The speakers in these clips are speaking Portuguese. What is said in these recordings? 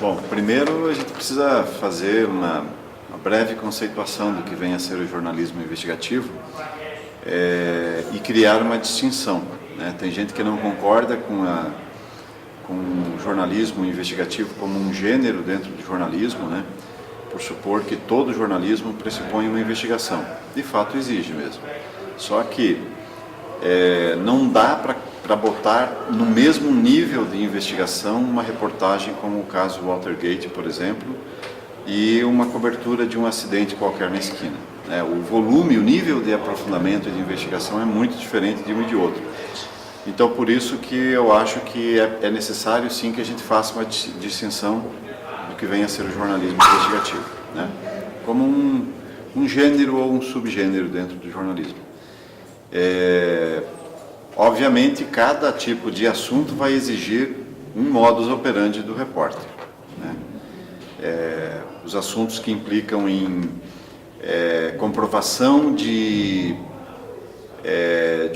Bom, primeiro a gente precisa fazer uma breve conceituação do que vem a ser o jornalismo investigativo e criar uma distinção, né? Tem gente que não concorda com o jornalismo investigativo como um gênero dentro do jornalismo, né? Por supor que todo jornalismo pressupõe uma investigação. De fato exige mesmo. Só que não dá para botar no mesmo nível de investigação uma reportagem como o caso Watergate, por exemplo, e uma cobertura de um acidente qualquer na esquina. O volume, o nível de aprofundamento e de investigação é muito diferente de um e de outro. Então, por isso que eu acho que é necessário, sim, que a gente faça uma distinção do que vem a ser o jornalismo investigativo, né? Como um gênero ou um subgênero dentro do jornalismo. Obviamente, cada tipo de assunto vai exigir um modus operandi do repórter, né? Os assuntos que implicam em comprovação de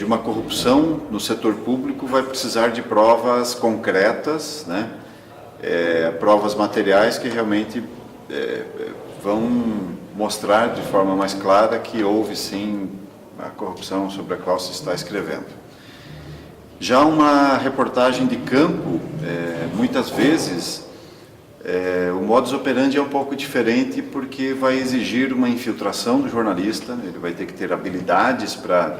uma corrupção no setor público vai precisar de provas concretas, né? Provas materiais que realmente vão mostrar de forma mais clara que houve sim a corrupção sobre a qual se está escrevendo. Já uma reportagem de campo, muitas vezes, o modus operandi é um pouco diferente porque vai exigir uma infiltração do jornalista, ele vai ter que ter habilidades para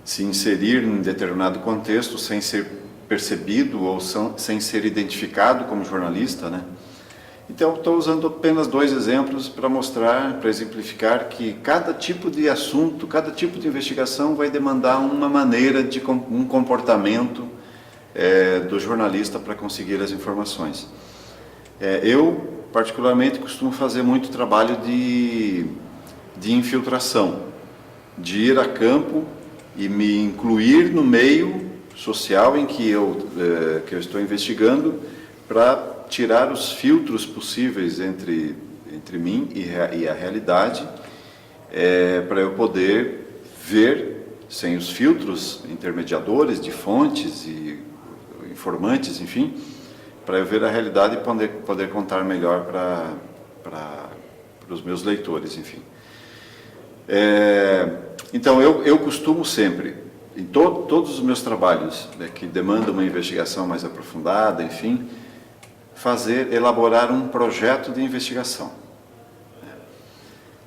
se inserir em determinado contexto sem ser percebido ou sem ser identificado como jornalista, né? Então, estou usando apenas 2 exemplos para mostrar, para exemplificar que cada tipo de assunto, cada tipo de investigação vai demandar uma maneira de um comportamento do jornalista para conseguir as informações. Eu, particularmente, costumo fazer muito trabalho de infiltração, de ir a campo e me incluir no meio social em que eu estou investigando para tirar os filtros possíveis entre mim e a realidade, para eu poder ver, sem os filtros intermediadores de fontes e informantes, enfim, para eu ver a realidade e poder contar melhor para os meus leitores, enfim. Então, eu costumo sempre, em todos os meus trabalhos, né, que demandam uma investigação mais aprofundada, enfim, elaborar um projeto de investigação.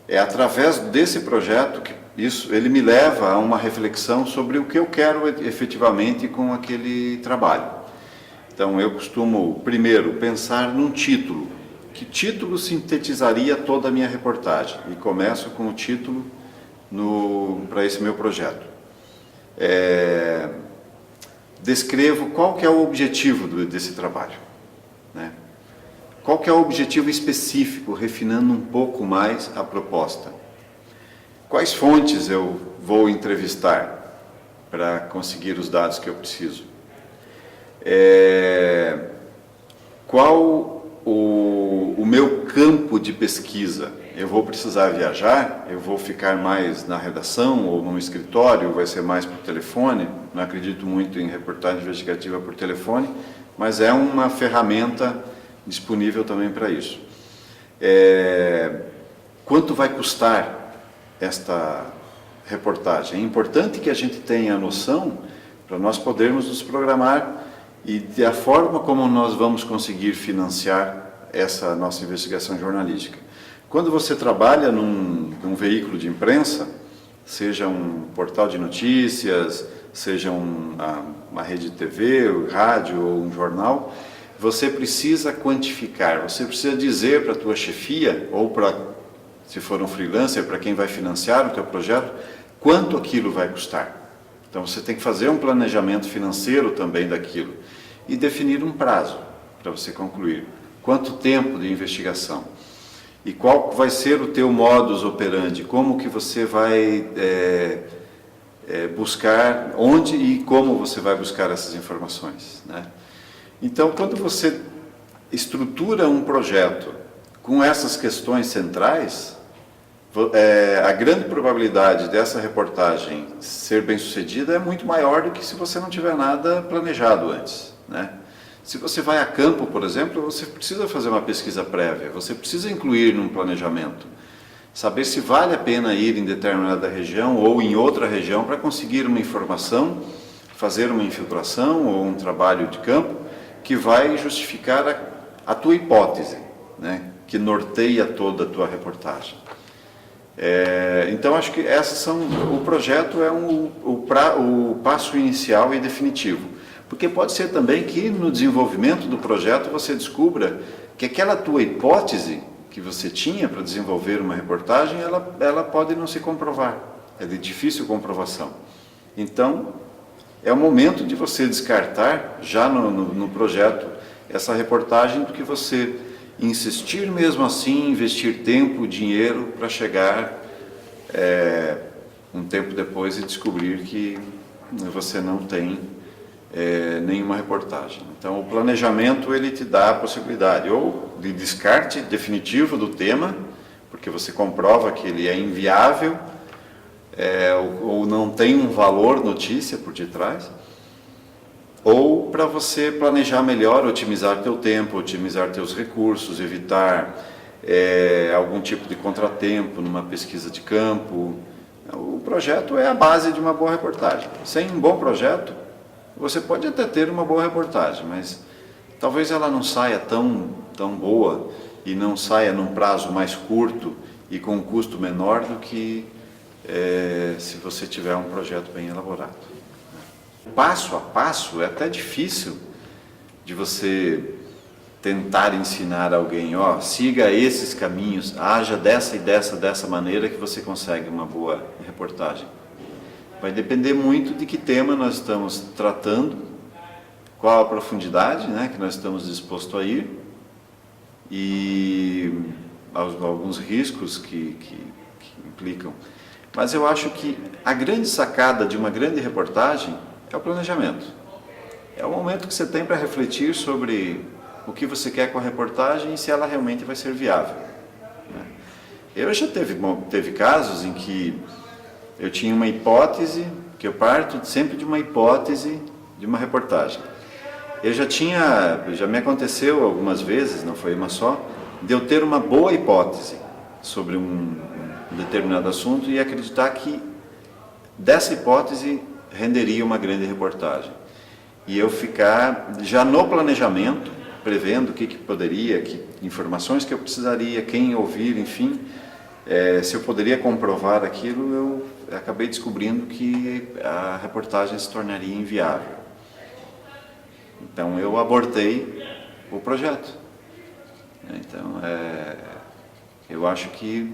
É através desse projeto que ele me leva a uma reflexão sobre o que eu quero efetivamente com aquele trabalho. Então, eu costumo, primeiro, pensar num título. Que título sintetizaria toda a minha reportagem? E começo com o título para esse meu projeto. Descrevo qual que é o objetivo desse trabalho, né? Qual que é o objetivo específico, refinando um pouco mais a proposta? Quais fontes eu vou entrevistar para conseguir os dados que eu preciso? Qual o meu campo de pesquisa? Eu vou precisar viajar? Eu vou ficar mais na redação ou no escritório? Vai ser mais por telefone? Não acredito muito em reportagem investigativa por telefone, mas é uma ferramenta disponível também para isso. Quanto vai custar esta reportagem? É importante que a gente tenha a noção para nós podermos nos programar e da forma como nós vamos conseguir financiar essa nossa investigação jornalística. Quando você trabalha num veículo de imprensa, seja um portal de notícias, seja uma rede de TV, rádio ou um jornal, você precisa quantificar, você precisa dizer para a tua chefia, ou se for um freelancer, para quem vai financiar o teu projeto, quanto aquilo vai custar. Então você tem que fazer um planejamento financeiro também daquilo e definir um prazo para você concluir. Quanto tempo de investigação? E qual vai ser o teu modus operandi? Como que você vai buscar, onde e como você vai buscar essas informações, né? Então, quando você estrutura um projeto com essas questões centrais, a grande probabilidade dessa reportagem ser bem sucedida é muito maior do que se você não tiver nada planejado antes, né? Se você vai a campo, por exemplo, você precisa fazer uma pesquisa prévia, você precisa incluir num planejamento, saber se vale a pena ir em determinada região ou em outra região para conseguir uma informação, fazer uma infiltração ou um trabalho de campo que vai justificar a tua hipótese, né, que norteia toda a tua reportagem. Então, acho que o projeto é o passo inicial e definitivo. Porque pode ser também que no desenvolvimento do projeto você descubra que aquela tua hipótese que você tinha para desenvolver uma reportagem, ela pode não se comprovar. É de difícil comprovação. Então, é o momento de você descartar, já no projeto, essa reportagem do que você insistir mesmo assim, investir tempo, dinheiro para chegar um tempo depois e descobrir que você não tem nenhuma reportagem. Então o planejamento ele te dá a possibilidade ou de descarte definitivo do tema, porque você comprova que ele é inviável ou não tem um valor notícia por detrás, ou para você planejar melhor, otimizar teu tempo, otimizar teus recursos, evitar algum tipo de contratempo numa pesquisa de campo. O projeto é a base de uma boa reportagem. Sem um bom projeto, você pode até ter uma boa reportagem, mas talvez ela não saia tão boa e não saia num prazo mais curto e com um custo menor do que se você tiver um projeto bem elaborado. Passo a passo é até difícil de você tentar ensinar alguém, siga esses caminhos, haja dessa e dessa maneira que você consegue uma boa reportagem. Vai depender muito de que tema nós estamos tratando, qual a profundidade, né, que nós estamos dispostos a ir e alguns riscos que implicam. Mas eu acho que a grande sacada de uma grande reportagem é o planejamento. É o momento que você tem para refletir sobre o que você quer com a reportagem e se ela realmente vai ser viável. Eu já teve casos em que eu tinha uma hipótese, que eu parto sempre de uma hipótese de uma reportagem. Já me aconteceu algumas vezes, não foi uma só, de eu ter uma boa hipótese sobre um determinado assunto e acreditar que dessa hipótese renderia uma grande reportagem. E eu ficar já no planejamento, prevendo o que poderia, que informações que eu precisaria, quem ouvir, enfim, se eu poderia comprovar aquilo, eu acabei descobrindo que a reportagem se tornaria inviável. Então eu abortei o projeto. Então eu acho que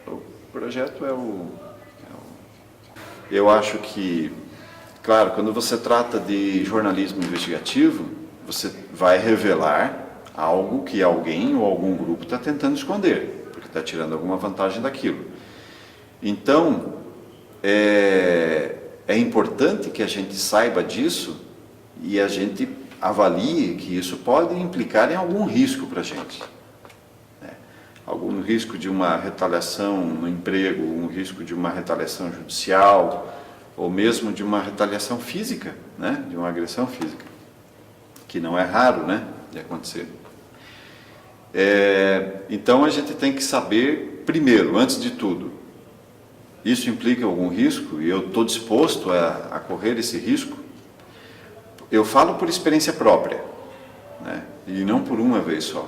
o projeto eu acho que, claro, quando você trata de jornalismo investigativo, você vai revelar algo que alguém ou algum grupo está tentando esconder, porque está tirando alguma vantagem daquilo. Então, é importante que a gente saiba disso e a gente avalie que isso pode implicar em algum risco para a gente. Algum risco de uma retaliação no emprego, um risco de uma retaliação judicial, ou mesmo de uma retaliação física, né? De uma agressão física, que não é raro, né, de acontecer. Então a gente tem que saber, primeiro, antes de tudo, isso implica algum risco e eu estou disposto a correr esse risco. Eu falo por experiência própria, né, e não por uma vez só.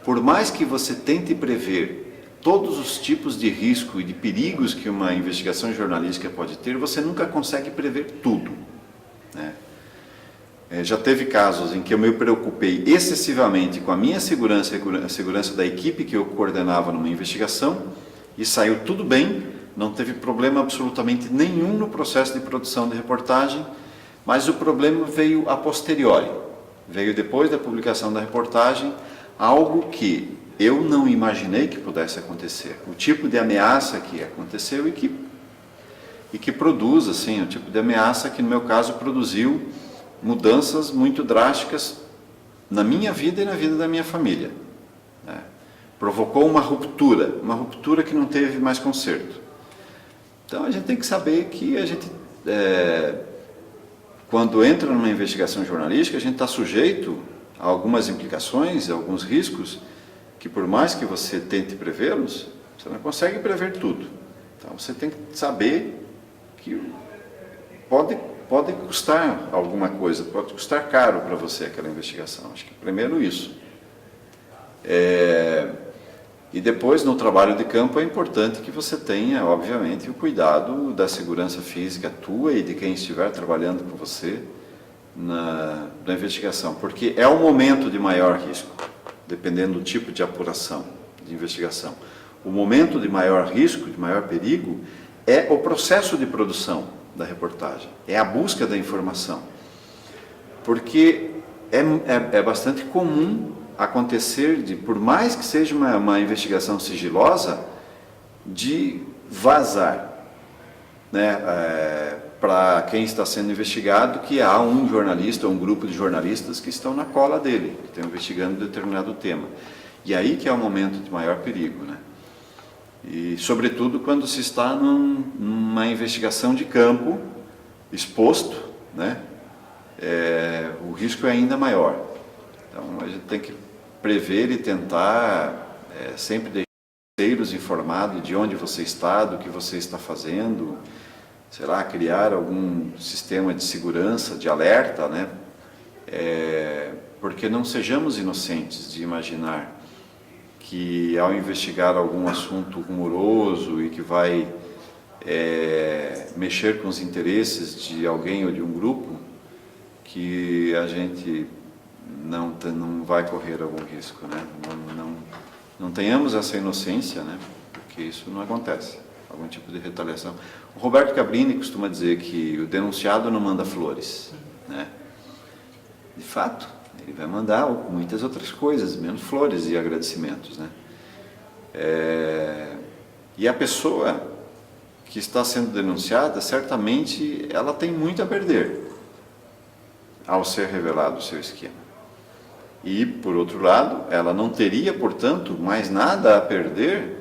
Por mais que você tente prever todos os tipos de risco e de perigos que uma investigação jornalística pode ter, você nunca consegue prever tudo, né? Já teve casos em que eu me preocupei excessivamente com a minha segurança e a segurança da equipe que eu coordenava numa investigação e saiu tudo bem, não teve problema absolutamente nenhum no processo de produção de reportagem, mas o problema veio a posteriori, veio depois da publicação da reportagem, algo que eu não imaginei que pudesse acontecer, o tipo de ameaça que aconteceu e que produz, assim, o tipo de ameaça que no meu caso produziu mudanças muito drásticas na minha vida e na vida da minha família, né? Provocou uma ruptura que não teve mais conserto. Então a gente tem que saber que a gente, quando entra numa investigação jornalística, a gente está sujeito a algumas implicações, a alguns riscos, que por mais que você tente prevê-los, você não consegue prever tudo. Então você tem que saber que pode custar alguma coisa, pode custar caro para você aquela investigação. Acho que primeiro isso. E depois, no trabalho de campo, é importante que você tenha, obviamente, o cuidado da segurança física tua e de quem estiver trabalhando com você na investigação, porque é o momento de maior risco, dependendo do tipo de apuração, de investigação. O momento de maior risco, de maior perigo, é o processo de produção da reportagem, é a busca da informação. Porque é bastante comum acontecer, por mais que seja uma investigação sigilosa, de vazar, né, para quem está sendo investigado, que há um jornalista ou um grupo de jornalistas que estão na cola dele, que estão investigando determinado tema. E aí que é o momento de maior perigo, né? E, sobretudo, quando se está numa investigação de campo, exposto, né? O risco é ainda maior. Então, a gente tem que prever e tentar sempre deixar os terceiros informados de onde você está, do que você está fazendo, sei lá, criar algum sistema de segurança, de alerta, né? Porque não sejamos inocentes de imaginar que ao investigar algum assunto rumoroso e que vai mexer com os interesses de alguém ou de um grupo, que a gente não vai correr algum risco, né? Não tenhamos essa inocência, né? Porque isso não acontece, algum tipo de retaliação. O Roberto Cabrini costuma dizer que o denunciado não manda flores, né? De fato, ele vai mandar muitas outras coisas, menos flores e agradecimentos, né? E a pessoa que está sendo denunciada, certamente ela tem muito a perder ao ser revelado o seu esquema. E, por outro lado, ela não teria, portanto, mais nada a perder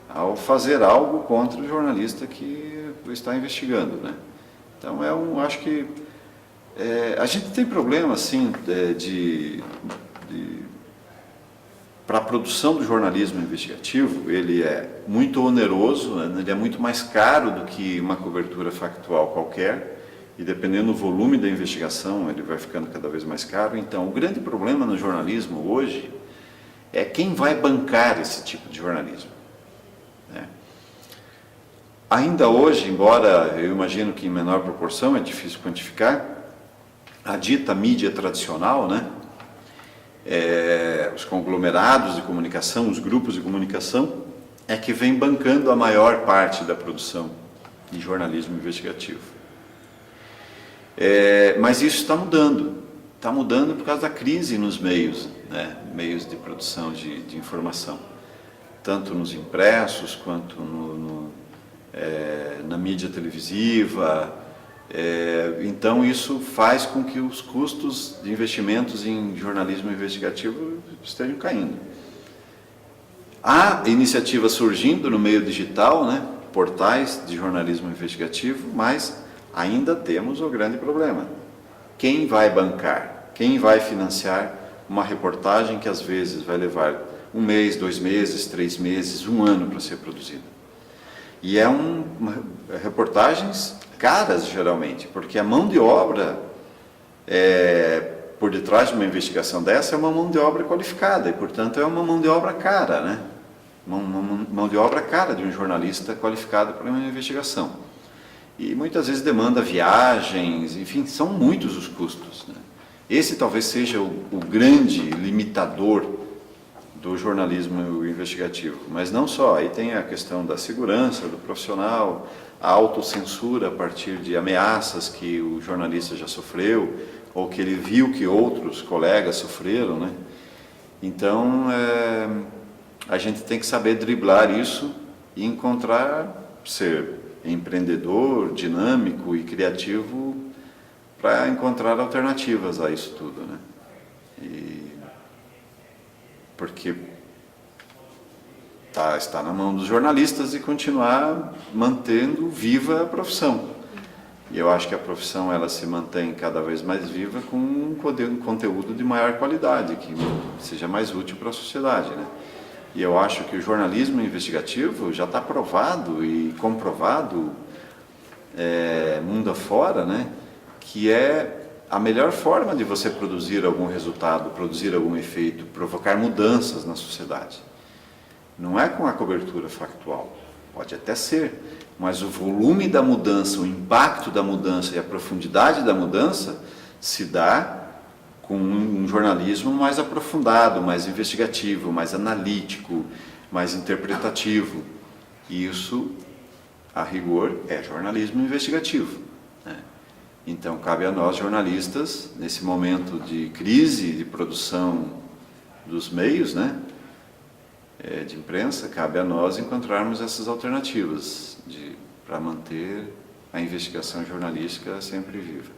ao fazer algo contra o jornalista que o está investigando, né? Então, acho que a gente tem problema, assim, para a produção do jornalismo investigativo. Ele é muito oneroso, né? Ele é muito mais caro do que uma cobertura factual qualquer, e dependendo do volume da investigação, ele vai ficando cada vez mais caro. Então, o grande problema no jornalismo hoje é quem vai bancar esse tipo de jornalismo, né? Ainda hoje, embora eu imagino que em menor proporção, é difícil quantificar, a dita mídia tradicional, né? Os conglomerados de comunicação, os grupos de comunicação, é que vem bancando a maior parte da produção de jornalismo investigativo. Mas isso está mudando por causa da crise nos meios, né? Meios de produção de informação, tanto nos impressos quanto na mídia televisiva. Então isso faz com que os custos de investimentos em jornalismo investigativo estejam caindo. Há iniciativas surgindo no meio digital, né? Portais de jornalismo investigativo, mas ainda temos o grande problema. Quem vai bancar? Quem vai financiar uma reportagem que às vezes vai levar 1 mês, 2 meses, 3 meses, 1 ano para ser produzida? E reportagens caras, geralmente, porque a mão de obra por detrás de uma investigação dessa é uma mão de obra qualificada, e, portanto, é uma mão de obra cara, né? Uma mão de obra cara de um jornalista qualificado para uma investigação. E muitas vezes demanda viagens, enfim, são muitos os custos, né? Esse talvez seja o grande limitador do jornalismo investigativo, mas não só. Aí tem a questão da segurança do profissional, a autocensura a partir de ameaças que o jornalista já sofreu, ou que ele viu que outros colegas sofreram, né? Então, a gente tem que saber driblar isso e ser empreendedor, dinâmico e criativo para encontrar alternativas a isso tudo, né? Porque está na mão dos jornalistas e continuar mantendo viva a profissão. E eu acho que a profissão ela se mantém cada vez mais viva com um conteúdo de maior qualidade, que seja mais útil para a sociedade, né? E eu acho que o jornalismo investigativo já está provado e comprovado, mundo afora, né? Que é a melhor forma de você produzir algum resultado, produzir algum efeito, provocar mudanças na sociedade. Não é com a cobertura factual, pode até ser, mas o volume da mudança, o impacto da mudança e a profundidade da mudança se dá com um jornalismo mais aprofundado, mais investigativo, mais analítico, mais interpretativo. E isso, a rigor, é jornalismo investigativo, né? Então, cabe a nós, jornalistas, nesse momento de crise de produção dos meios, né, de imprensa, cabe a nós encontrarmos essas alternativas para manter a investigação jornalística sempre viva.